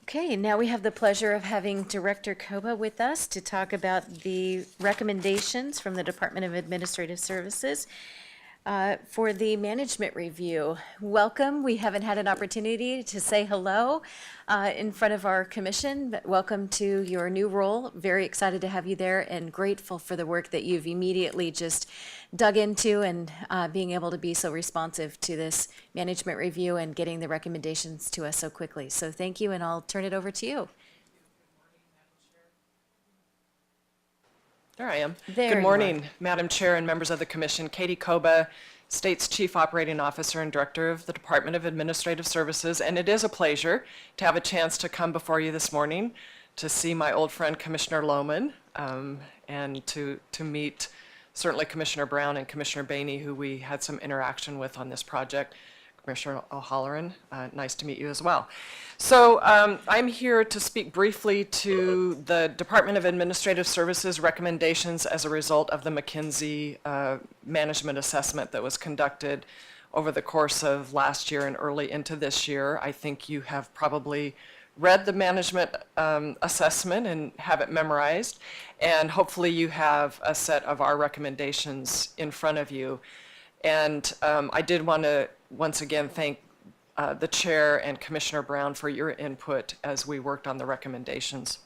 Okay, now we have the pleasure of having Director Koba with us to talk about the recommendations from the Department of Administrative Services for the management review. Welcome. We haven't had an opportunity to say hello in front of our commission, but welcome to your new role. Very excited to have you there and grateful for the work that you've immediately just dug into and being able to be so responsive to this management review and getting the recommendations to us so quickly. So thank you, and I'll turn it over to you. There I am. There Good you morning, are. Madam Chair and members of the Commission. Katy Coba, State's Chief Operating Officer and Director of the Department of Administrative Services, and it is a pleasure to have a chance to come before you this morning to see my old friend Commissioner Lohman and to meet certainly Commissioner Brown and Commissioner Bainey, who we had some interaction with on this project. Commissioner O'Halloran, nice to meet you as well. So I'm here to speak briefly to the Department of Administrative Services recommendations as a result of the McKinsey management assessment that was conducted over the course of last year and early into this year. I think you have probably read the management assessment and have it memorized, and hopefully you have a set of our recommendations in front of you. And I did want to once again thank the Chair and Commissioner Brown for your input as we worked on the recommendations.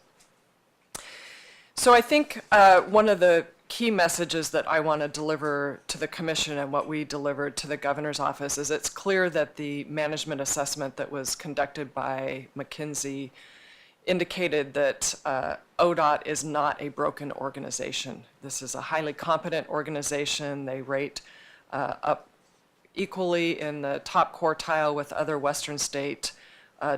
So I think one of the key messages that I want to deliver to the Commission and what we delivered to the Governor's office is it's clear that the management assessment that was conducted by McKinsey indicated that ODOT is not a broken organization. This is a highly competent organization. They rate up equally in the top quartile with other Western state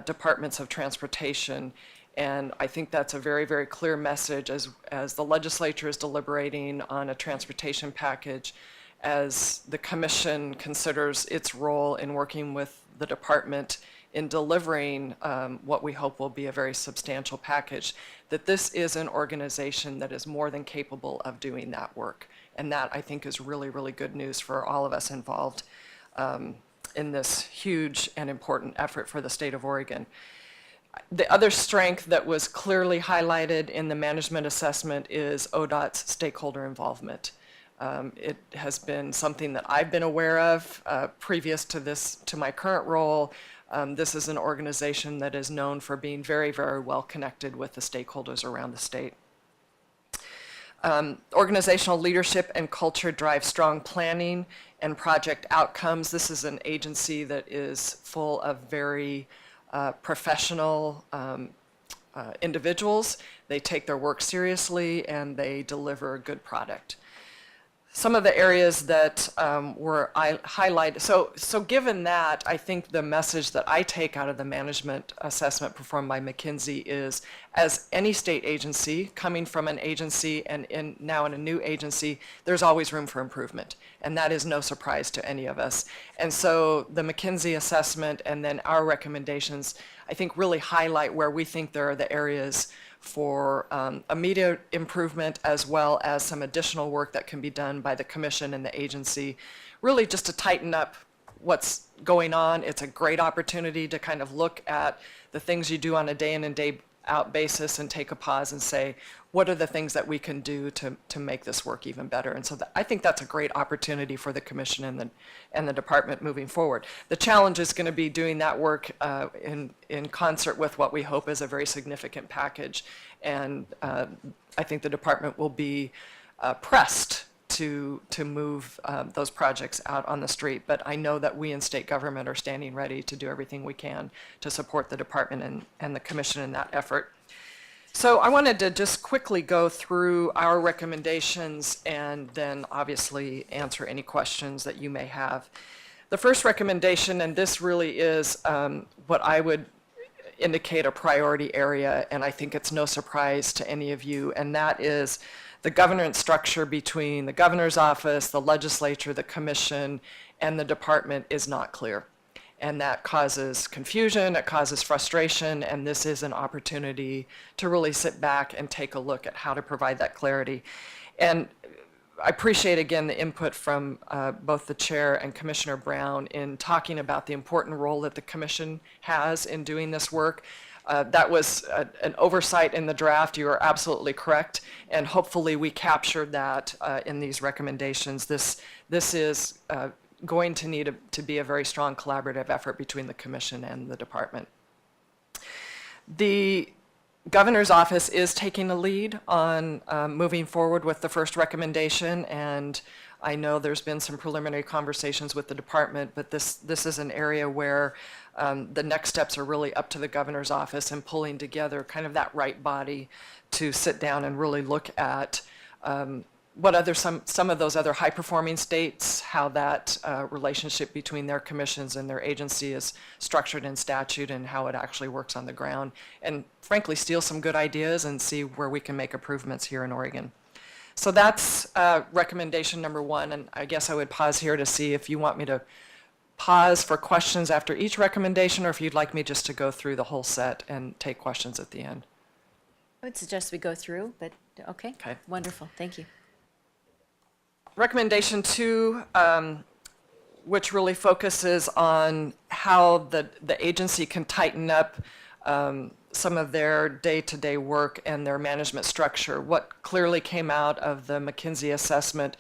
departments of transportation. And I think that's a very, very clear message as the legislature is deliberating on a transportation package, as the commission considers its role in working with the department in delivering what we hope will be a very substantial package, that this is an organization that is more than capable of doing that work. And that, I think, is really, really good news for all of us involved in this huge and important effort for the state of Oregon. The other strength that was clearly highlighted in the management assessment is ODOT's stakeholder involvement. It has been something that I've been aware of previous to my current role. This is an organization that is known for being very, very well connected with the stakeholders around the state. Organizational leadership and culture drive strong planning and project outcomes. This is an agency that is full of very professional individuals. They take their work seriously and they deliver a good product. Some of the areas that were highlighted, so given that, I think the message that I take out of the management assessment performed by McKinsey is, as any state agency, coming from an agency and now in a new agency, there's always room for improvement. And that is no surprise to any of us. And so the McKinsey assessment and then our recommendations, I think, really highlight where we think there are the areas for immediate improvement, as well as some additional work that can be done by the commission and the agency, really just to tighten up what's going on. It's a great opportunity to kind of look at the things you do on a day in and day out basis and take a pause and say, what are the things that we can do to make this work even better? And so I think that's a great opportunity for the commission and the department moving forward. The challenge is going to be doing that work in concert with what we hope is a very significant package. And I think the department will be pressed to move those projects out on the street. But I know that we in state government are standing ready to do everything we can to support the department and the commission in that effort. So I wanted to just quickly go through our recommendations and then obviously answer any questions that you may have. The first recommendation, and this really is what I would indicate a priority area, and I think it's no surprise to any of you, and that is the governance structure between the governor's office, the legislature, the commission, and the department is not clear. And that causes confusion, it causes frustration, and this is an opportunity to really sit back and take a look at how to provide that clarity. And I appreciate, again, the input from both the chair and Commissioner Brown in talking about the important role that the commission has in doing this work. That was an oversight in the draft. You are absolutely correct, and hopefully we captured that in these recommendations. This is going to need to be a very strong collaborative effort between the Commission and the Department. The Governor's Office is taking the lead on moving forward with the first recommendation, and I know there's been some preliminary conversations with the department, but this is an area where the next steps are really up to the Governor's Office and pulling together kind of that right body to sit down and really look at what some of those other high-performing states, how that relationship between their commissions and their agency is structured in statute and how it actually works on the ground, and frankly steal some good ideas and see where we can make improvements here in Oregon. So that's recommendation number one, and I guess I would pause here to see if you want me to pause for questions after each recommendation, or if you'd like me just to go through the whole set and take questions at the end. I would suggest we go through, but okay. Okay. Wonderful, thank you. Recommendation 2, which really focuses on how the agency can tighten up some of their day-to-day work and their management structure. What clearly came out of the McKinsey assessment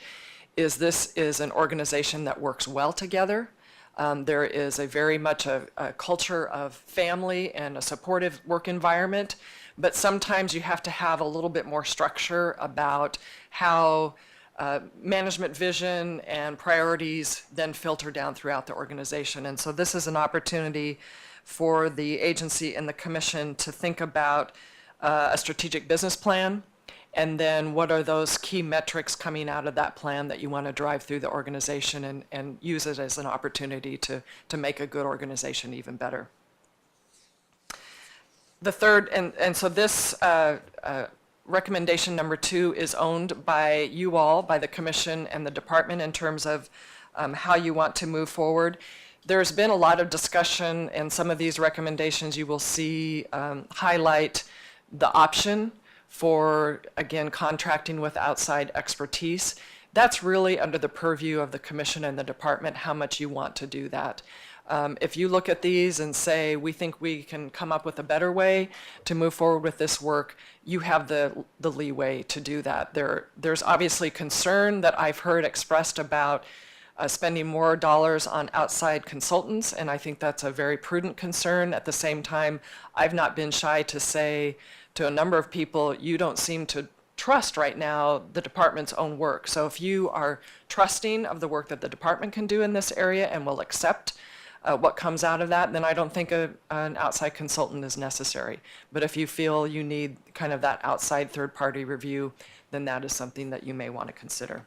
is this is an organization that works well together. There is very much a culture of family and a supportive work environment, but sometimes you have to have a little bit more structure about how management vision and priorities then filter down throughout the organization. And so this is an opportunity for the agency and the Commission to think about a strategic business plan, and then what are those key metrics coming out of that plan that you want to drive through the organization, and use it as an opportunity to make a good organization even better. The third, and so this recommendation number 2 is owned by you all, by the Commission and the Department, in terms of how you want to move forward. There's been a lot of discussion, and some of these recommendations you will see highlight the option for, again, contracting with outside expertise. That's really under the purview of the Commission and the Department, how much you want to do that. If you look at these and say, we think we can come up with a better way to move forward with this work, you have the leeway to do that. There's obviously concern that I've heard expressed about spending more dollars on outside consultants, and I think that's a very prudent concern. At the same time, I've not been shy to say to a number of people, you don't seem to trust right now the department's own work. So if you are trusting of the work that the department can do in this area and will accept what comes out of that, then I don't think an outside consultant is necessary. But if you feel you need kind of that outside third-party review, then that is something that you may want to consider.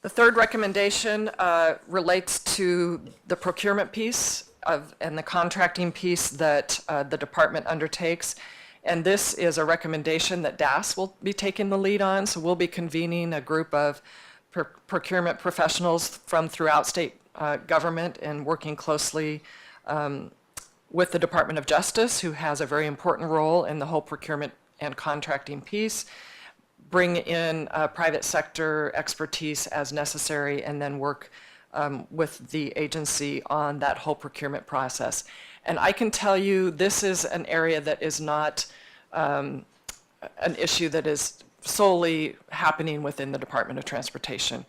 The third recommendation relates to the procurement piece and the contracting piece that the department undertakes. And this is a recommendation that DAS will be taking the lead on. So we'll be convening a group of procurement professionals from throughout state government and working closely with the Department of Justice, who has a very important role in the whole procurement and contracting piece, bring in private sector expertise as necessary, and then work with the agency on that whole procurement process. And I can tell you this is an area that is not an issue that is solely happening within the Department of Transportation.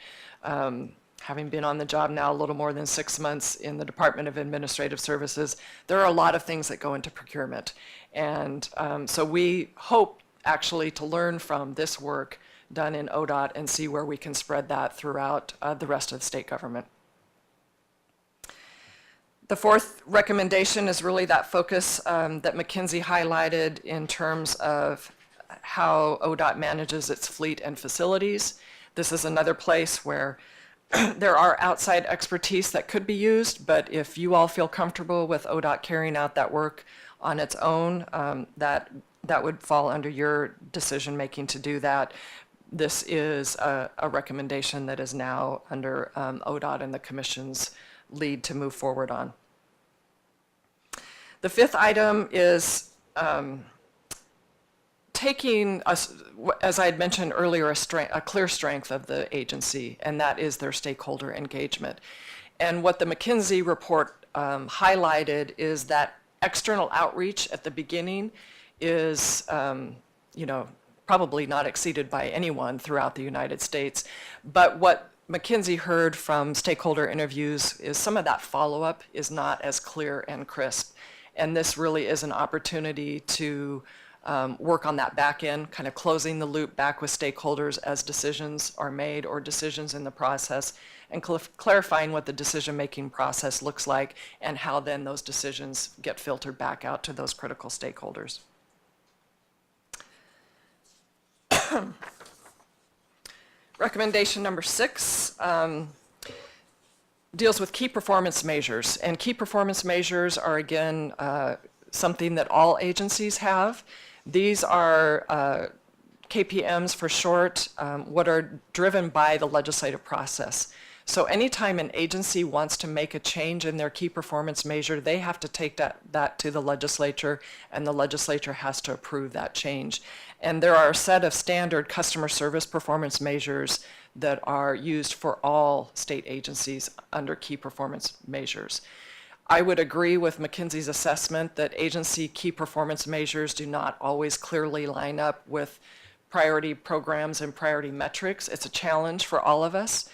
Having been on the job now a little more than 6 months in the Department of Administrative Services, there are a lot of things that go into procurement. And so we hope actually to learn from this work done in ODOT and see where we can spread that throughout the rest of the state government. The fourth recommendation is really that focus that McKinsey highlighted in terms of how ODOT manages its fleet and facilities. This is another place where there are outside expertise that could be used, but if you all feel comfortable with ODOT carrying out that work on its own, that would fall under your decision making to do that. This is a recommendation that is now under ODOT and the Commission's lead to move forward on. The fifth item is taking, as I had mentioned earlier, a clear strength of the agency, and that is their stakeholder engagement. And what the McKinsey report highlighted is that external outreach at the beginning is, probably not exceeded by anyone throughout the United States. But what McKinsey heard from stakeholder interviews is some of that follow-up is not as clear and crisp. And this really is an opportunity to work on that back end, kind of closing the loop back with stakeholders as decisions are made or decisions in the process, and clarifying what the decision-making process looks like and how then those decisions get filtered back out to those critical stakeholders. Recommendation number 6 deals with key performance measures. And key performance measures are, again, something that all agencies have. These are KPMs for short, what are driven by the legislative process. So anytime an agency wants to make a change in their key performance measure, they have to take that to the legislature, and the legislature has to approve that change. And there are a set of standard customer service performance measures that are used for all state agencies under key performance measures. I would agree with McKinsey's assessment that agency key performance measures do not always clearly line up with priority programs and priority metrics. It's a challenge for all of us.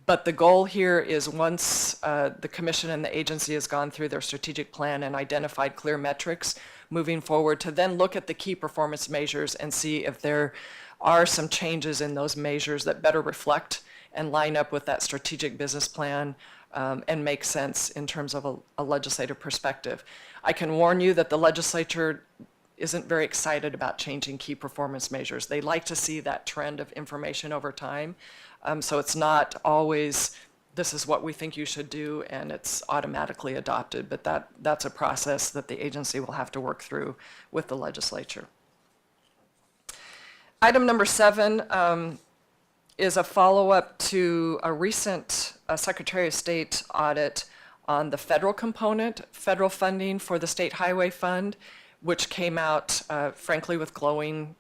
But the goal here is once the commission and the agency has gone through their strategic plan and identified clear metrics moving forward, to then look at the key performance measures and see if there are some changes in those measures that better reflect and line up with that strategic business plan and make sense in terms of a legislative perspective. I can warn you that the legislature isn't very excited about changing key performance measures. They like to see that trend of information over time. So it's not always, this is what we think you should do, and it's automatically adopted, but that's a process that the agency will have to work through with the legislature. Item number 7 is a follow-up to a recent Secretary of State audit on the federal component, federal funding for the State Highway Fund, which came out, frankly, with glowing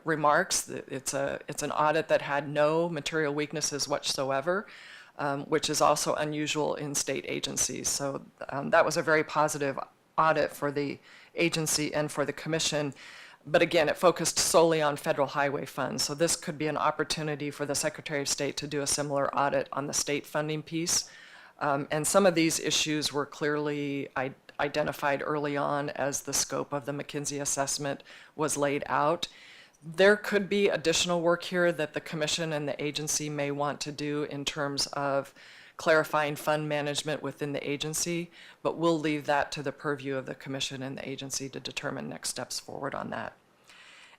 remarks. It's an audit that had no material weaknesses whatsoever, which is also unusual in state agencies. So that was a very positive audit for the agency and for the commission. But again, it focused solely on federal highway funds. So this could be an opportunity for the Secretary of State to do a similar audit on the state funding piece. And some of these issues were clearly identified early on as the scope of the McKinsey assessment was laid out. There could be additional work here that the commission and the agency may want to do in terms of clarifying fund management within the agency, but we'll leave that to the purview of the commission and the agency to determine next steps forward on that.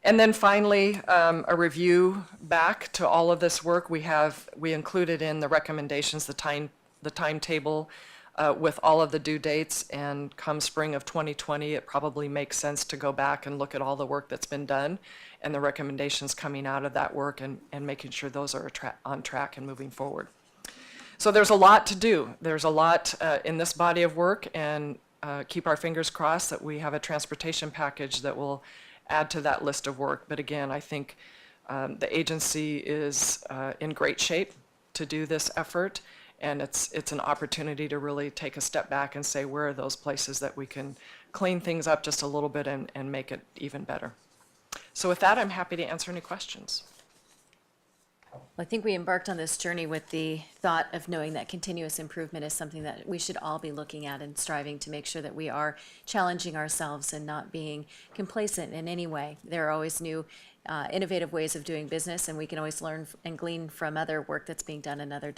And then finally, a review back to all of this work. We included in the recommendations the timetable with all of the due dates, and come spring of 2020, it probably makes sense to go back and look at all the work that's been done and the recommendations coming out of that work, and making sure those are on track and moving forward. So there's a lot to do. There's a lot in this body of work, and keep our fingers crossed that we have a transportation package that will add to that list of work. But again, I think the agency is in great shape to do this effort, and it's an opportunity to really take a step back and say, where are those places that we can clean things up just a little bit and make it even better. So with that, I'm happy to answer any questions. Well, I think we embarked on this journey with the thought of knowing that continuous improvement is something that we should all be looking at and striving to make sure that we are challenging ourselves and not being complacent in any way. There are always new innovative ways of doing business, and we can always learn and glean from other work that's being done in other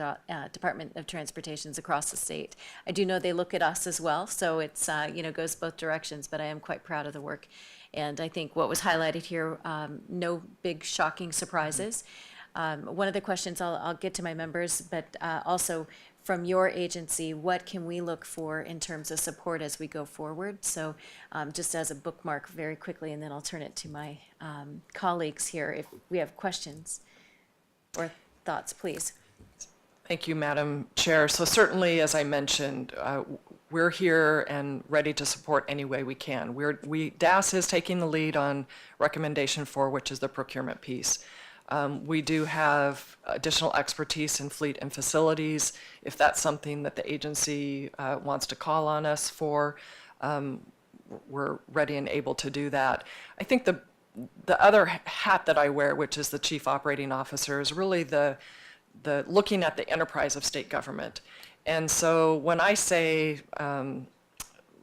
Department of Transportations across the state. I do know they look at us as well, so it's goes both directions, but I am quite proud of the work. And I think what was highlighted here, no big shocking surprises. One of the questions I'll get to my members, but also from your agency, what can we look for in terms of support as we go forward? So just as a bookmark very quickly, and then I'll turn it to my colleagues here if we have questions or thoughts, please. Thank you, Madam Chair. So certainly, as I mentioned, we're here and ready to support any way we can. DAS is taking the lead on recommendation 4, which is the procurement piece. We do have additional expertise in fleet and facilities. If that's something that the agency wants to call on us for, we're ready and able to do that. I think the other hat that I wear, which is the Chief Operating Officer, is really the looking at the enterprise of state government. And so when I say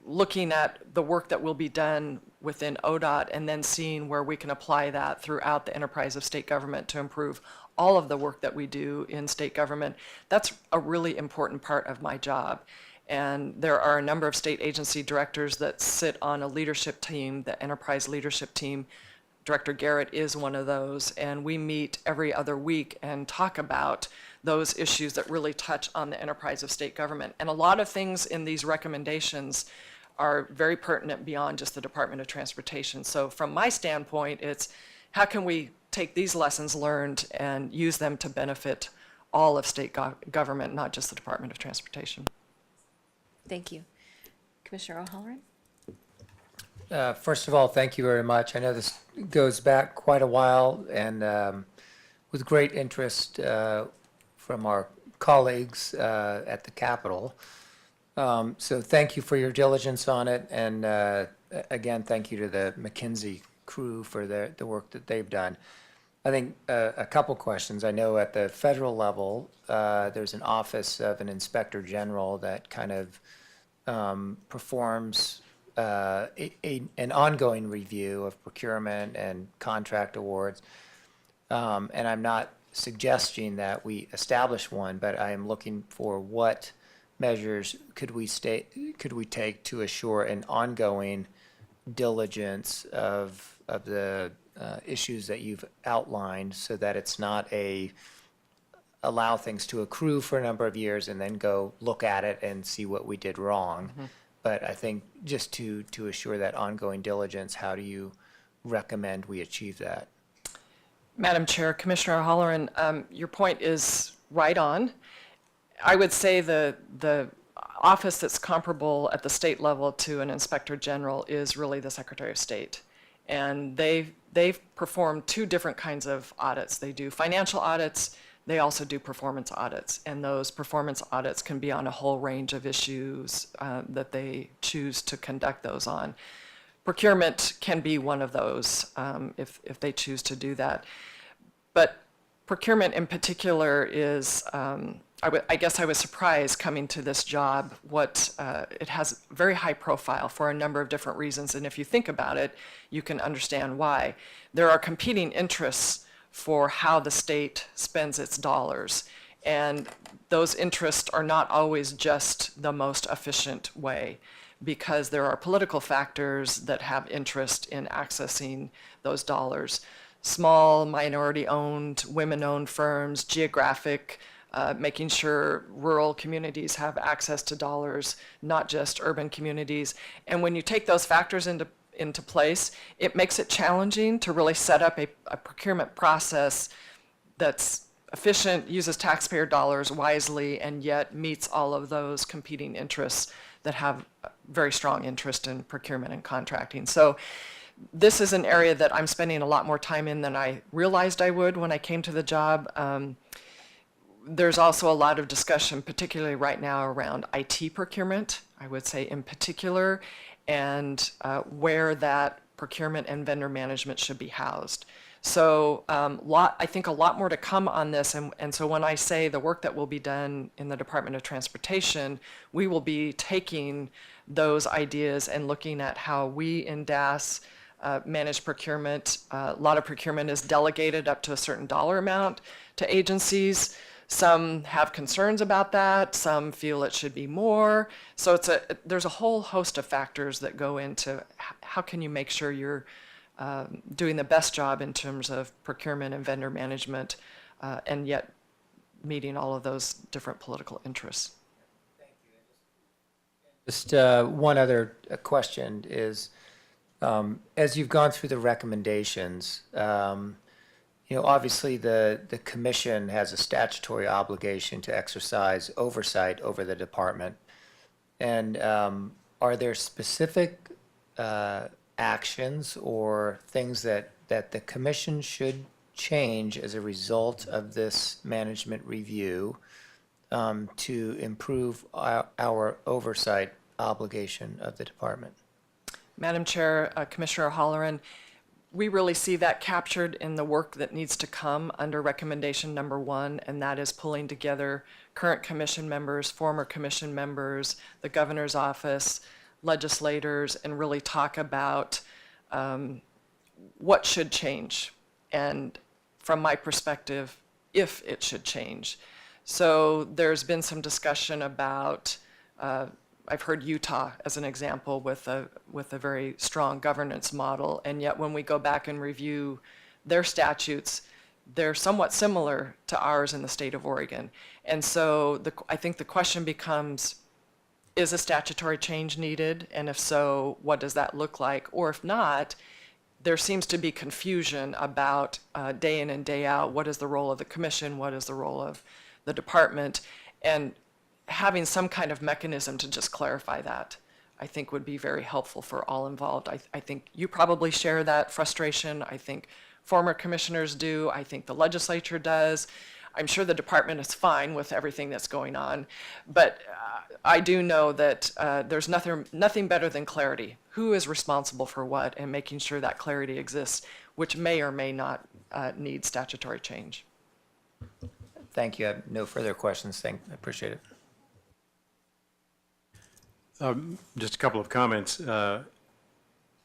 looking at the work that will be done within ODOT and then seeing where we can apply that throughout the enterprise of state government to improve all of the work that we do in state government, that's a really important part of my job. And there are a number of state agency directors that sit on a leadership team, the enterprise leadership team. Director Garrett is one of those, and we meet every other week and talk about those issues that really touch on the enterprise of state government. And a lot of things in these recommendations are very pertinent beyond just the Department of Transportation. So from my standpoint, it's how can we take these lessons learned and use them to benefit all of state government, not just the Department of Transportation. Thank you. Commissioner O'Halloran? First of all, thank you very much. I know this goes back quite a while, and with great interest from our colleagues at the Capitol. So thank you for your diligence on it, and again, thank you to the McKinsey crew for the work that they've done. I think a couple questions. I know at the federal level, there's an Office of an Inspector General that kind of performs an ongoing review of procurement and contract awards. And I'm not suggesting that we establish one, but I am looking for what measures could we take to assure an ongoing diligence of the issues that you've outlined, so that it's not allow things to accrue for a number of years and then go look at it and see what we did wrong. Mm-hmm. But I think just to assure that ongoing diligence, how do you recommend we achieve that? Madam Chair, Commissioner O'Halloran, your point is right on. I would say the office that's comparable at the state level to an Inspector General is really the Secretary of State. And they've performed two different kinds of audits. They do financial audits. They also do performance audits, and those performance audits can be on a whole range of issues that they choose to conduct those on. Procurement can be one of those if they choose to do that. But procurement in particular is, I guess I was surprised coming to this job, it has very high profile for a number of different reasons, and if you think about it, you can understand why. There are competing interests for how the state spends its dollars. And those interests are not always just the most efficient way, because there are political factors that have interest in accessing those dollars. Small, minority-owned, women-owned firms, geographic, making sure rural communities have access to dollars, not just urban communities. And when you take those factors into place, it makes it challenging to really set up a procurement process that's efficient, uses taxpayer dollars wisely, and yet meets all of those competing interests that have very strong interest in procurement and contracting. So this is an area that I'm spending a lot more time in than I realized I would when I came to the job. There's also a lot of discussion, particularly right now, around IT procurement, I would say in particular, and where that procurement and vendor management should be housed. So I think a lot more to come on this, and so when I say the work that will be done in the Department of Transportation, we will be taking those ideas and looking at how we in DAS manage procurement. A lot of procurement is delegated up to a certain dollar amount to agencies. Some have concerns about that, some feel it should be more. So there's a whole host of factors that go into how can you make sure you're doing the best job in terms of procurement and vendor management, and yet meeting all of those different political interests. Thank you. Just one other question is, as you've gone through the recommendations, obviously the commission has a statutory obligation to exercise oversight over the department. And are there specific actions or things that the commission should change as a result of this management review to improve our oversight obligation of the department? Madam Chair, Commissioner Holleran, we really see that captured in the work that needs to come under recommendation number 1, and that is pulling together current commission members, former commission members, the governor's office, legislators, and really talk about what should change, and from my perspective, if it should change. So there's been some discussion about, I've heard Utah as an example with a very strong governance model, and yet when we go back and review their statutes, they're somewhat similar to ours in the state of Oregon. And so I think the question becomes, is a statutory change needed? And if so, what does that look like? Or if not, there seems to be confusion about day in and day out, what is the role of the commission, what is the role of the department, and having some kind of mechanism to just clarify that, I think would be very helpful for all involved. I think you probably share that frustration. I think former commissioners do. I think the legislature does. I'm sure the department is fine with everything that's going on, but I do know that there's nothing better than clarity. Who is responsible for what, and making sure that clarity exists, which may or may not need statutory change. Thank you. I have no further questions. I appreciate it. Just a couple of comments.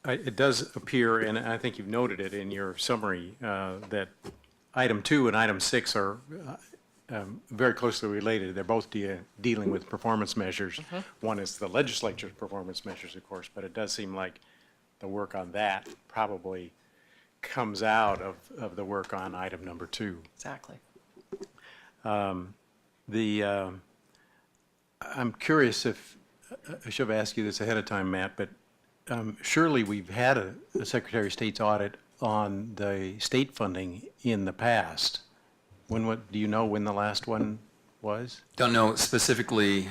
It does appear, and I think you've noted it in your summary, that item 2 and item 6 are very closely related. They're both dealing with performance measures. One is the legislature's performance measures, of course, but it does seem like the work on that probably comes out of the work on item number 2. Exactly. I'm curious if, I should have asked you this ahead of time, Matt, but surely we've had a Secretary of State's audit on the state funding in the past. Do you know when the last one was? Don't know specifically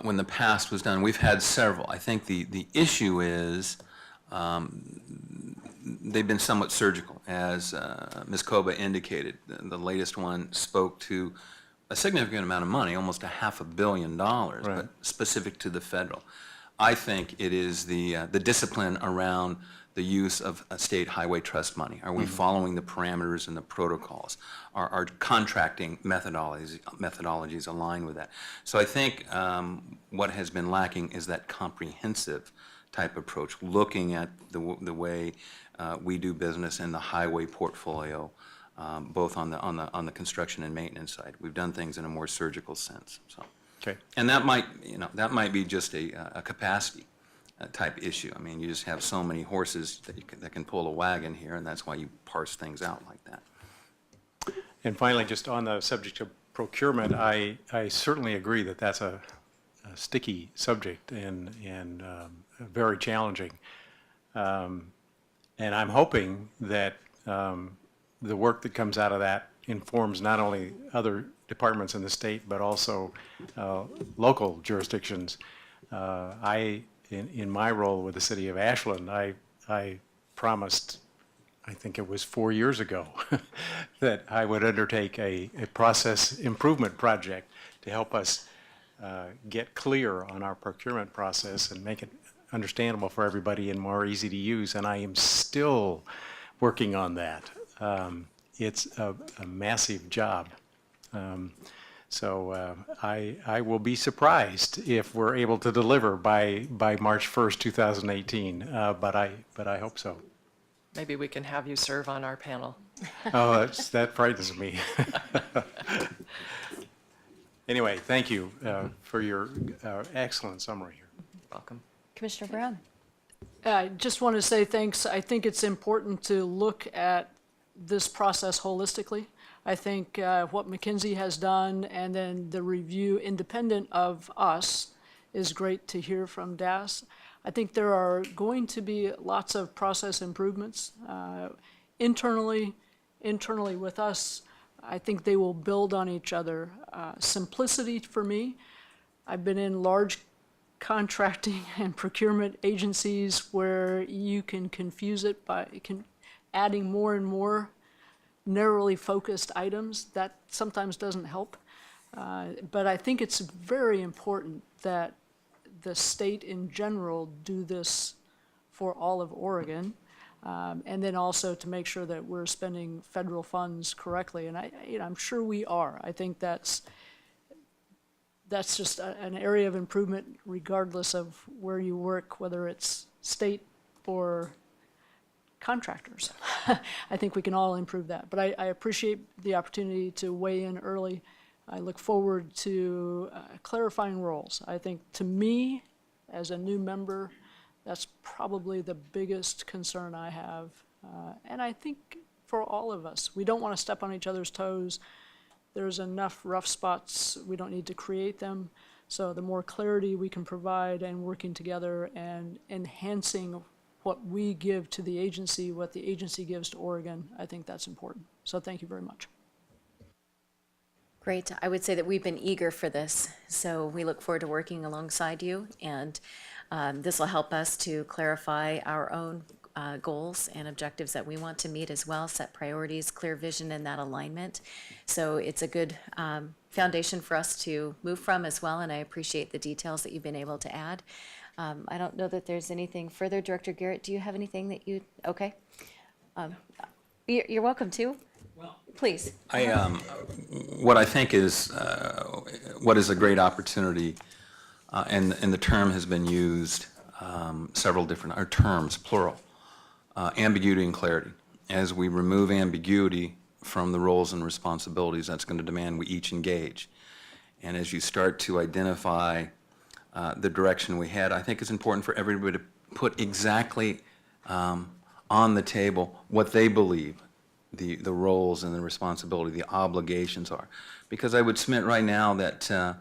when the past was done. We've had several. I think the issue is they've been somewhat surgical, as Ms. Coba indicated. The latest one spoke to a significant amount of money, almost $500 million, Right. but specific to the federal. I think it is the discipline around the use of state highway trust money. Are we following the parameters and the protocols? Are contracting methodologies aligned with that? So I think what has been lacking is that comprehensive type approach, looking at the way we do business in the highway portfolio, both on the construction and maintenance side. We've done things in a more surgical sense. So, Okay. and that might be just a capacity type issue. I mean, you just have so many horses that can pull a wagon here, and that's why you parse things out like that. And finally, just on the subject of procurement, I certainly agree that that's a sticky subject and very challenging. And I'm hoping that the work that comes out of that informs not only other departments in the state, but also local jurisdictions. In my role with the city of Ashland, I promised, I think it was 4 years ago, that I would undertake a process improvement project to help us get clear on our procurement process and make it understandable for everybody and more easy to use. And I am still working on that. It's a massive job. So I will be surprised if we're able to deliver by March 1st, 2018, but I hope so. Maybe we can have you serve on our panel. Oh, that frightens me. Anyway, thank you for your excellent summary here. Welcome. Commissioner Brown? I just want to say thanks. I think it's important to look at this process holistically. I think what McKinsey has done and then the review independent of us is great to hear from DAS. I think there are going to be lots of process improvements internally with us. I think they will build on each other. Simplicity for me, I've been in large contracting and procurement agencies where you can confuse it by adding more and more narrowly focused items, that sometimes doesn't help. But I think it's very important that the state in general do this for all of Oregon. And then also to make sure that we're spending federal funds correctly. And I'm sure we are. I think that's just an area of improvement regardless of where you work, whether it's state or contractors. I think we can all improve that. But I appreciate the opportunity to weigh in early. I look forward to clarifying roles. I think to me, as a new member, that's probably the biggest concern I have. And I think for all of us, we don't want to step on each other's toes. There's enough rough spots. We don't need to create them. So the more clarity we can provide and working together and enhancing what we give to the agency, what the agency gives to Oregon, I think that's important. So thank you very much. Great. I would say that we've been eager for this, so we look forward to working alongside you, and this will help us to clarify our own goals and objectives that we want to meet as well, set priorities, clear vision, and that alignment. So it's a good foundation for us to move from as well, and I appreciate the details that you've been able to add. I don't know that there's anything further. Director Garrett, do you have anything that you, okay? You're welcome to. Please. What I think is, what is a great opportunity, and the term has been used several different, or terms, plural, ambiguity and clarity. As we remove ambiguity from the roles and responsibilities, that's going to demand we each engage. And as you start to identify the direction we head, I think it's important for everybody to put exactly on the table what they believe the roles and the responsibility, the obligations are. Because I would submit right now that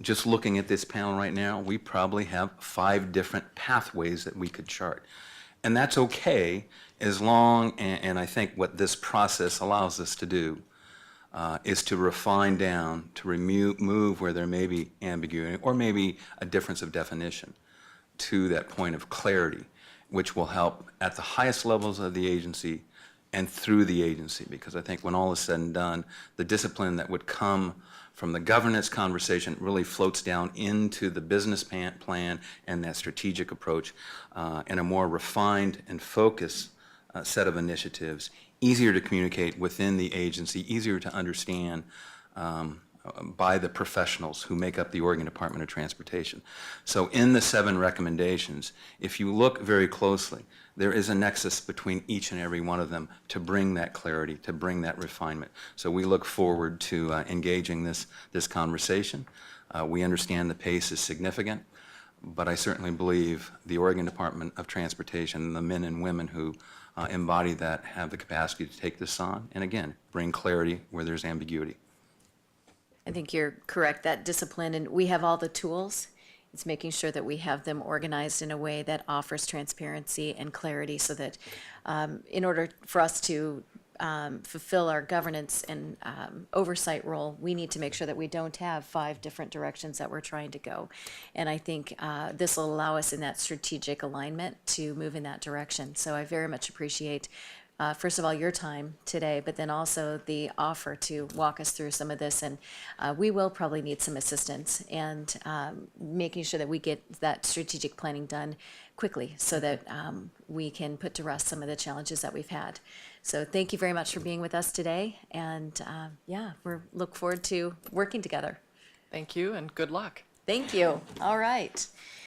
just looking at this panel right now, we probably have 5 different pathways that we could chart. And that's okay as long, and I think what this process allows us to do is to refine down, to remove where there may be ambiguity or maybe a difference of definition to that point of clarity, which will help at the highest levels of the agency and through the agency, because I think when all is said and done, the discipline that would come from the governance conversation really floats down into the business plan and that strategic approach and a more refined and focused set of initiatives, easier to communicate within the agency, easier to understand by the professionals who make up the Oregon Department of Transportation. So in the 7 recommendations, if you look very closely, there is a nexus between each and every one of them to bring that clarity, to bring that refinement. So we look forward to engaging this conversation. We understand the pace is significant, but I certainly believe the Oregon Department of Transportation and the men and women who embody that have the capacity to take this on, and again, bring clarity where there's ambiguity. I think you're correct, that discipline, and we have all the tools. It's making sure that we have them organized in a way that offers transparency and clarity so that in order for us to fulfill our governance and oversight role, we need to make sure that we don't have 5 different directions that we're trying to go. And I think this will allow us in that strategic alignment to move in that direction. So I very much appreciate first of all, your time today, but then also the offer to walk us through some of this. And we will probably need some assistance and making sure that we get that strategic planning done quickly so that we can put to rest some of the challenges that we've had. So thank you very much for being with us today. And yeah, we look forward to working together. Thank you and good luck. Thank you. All right.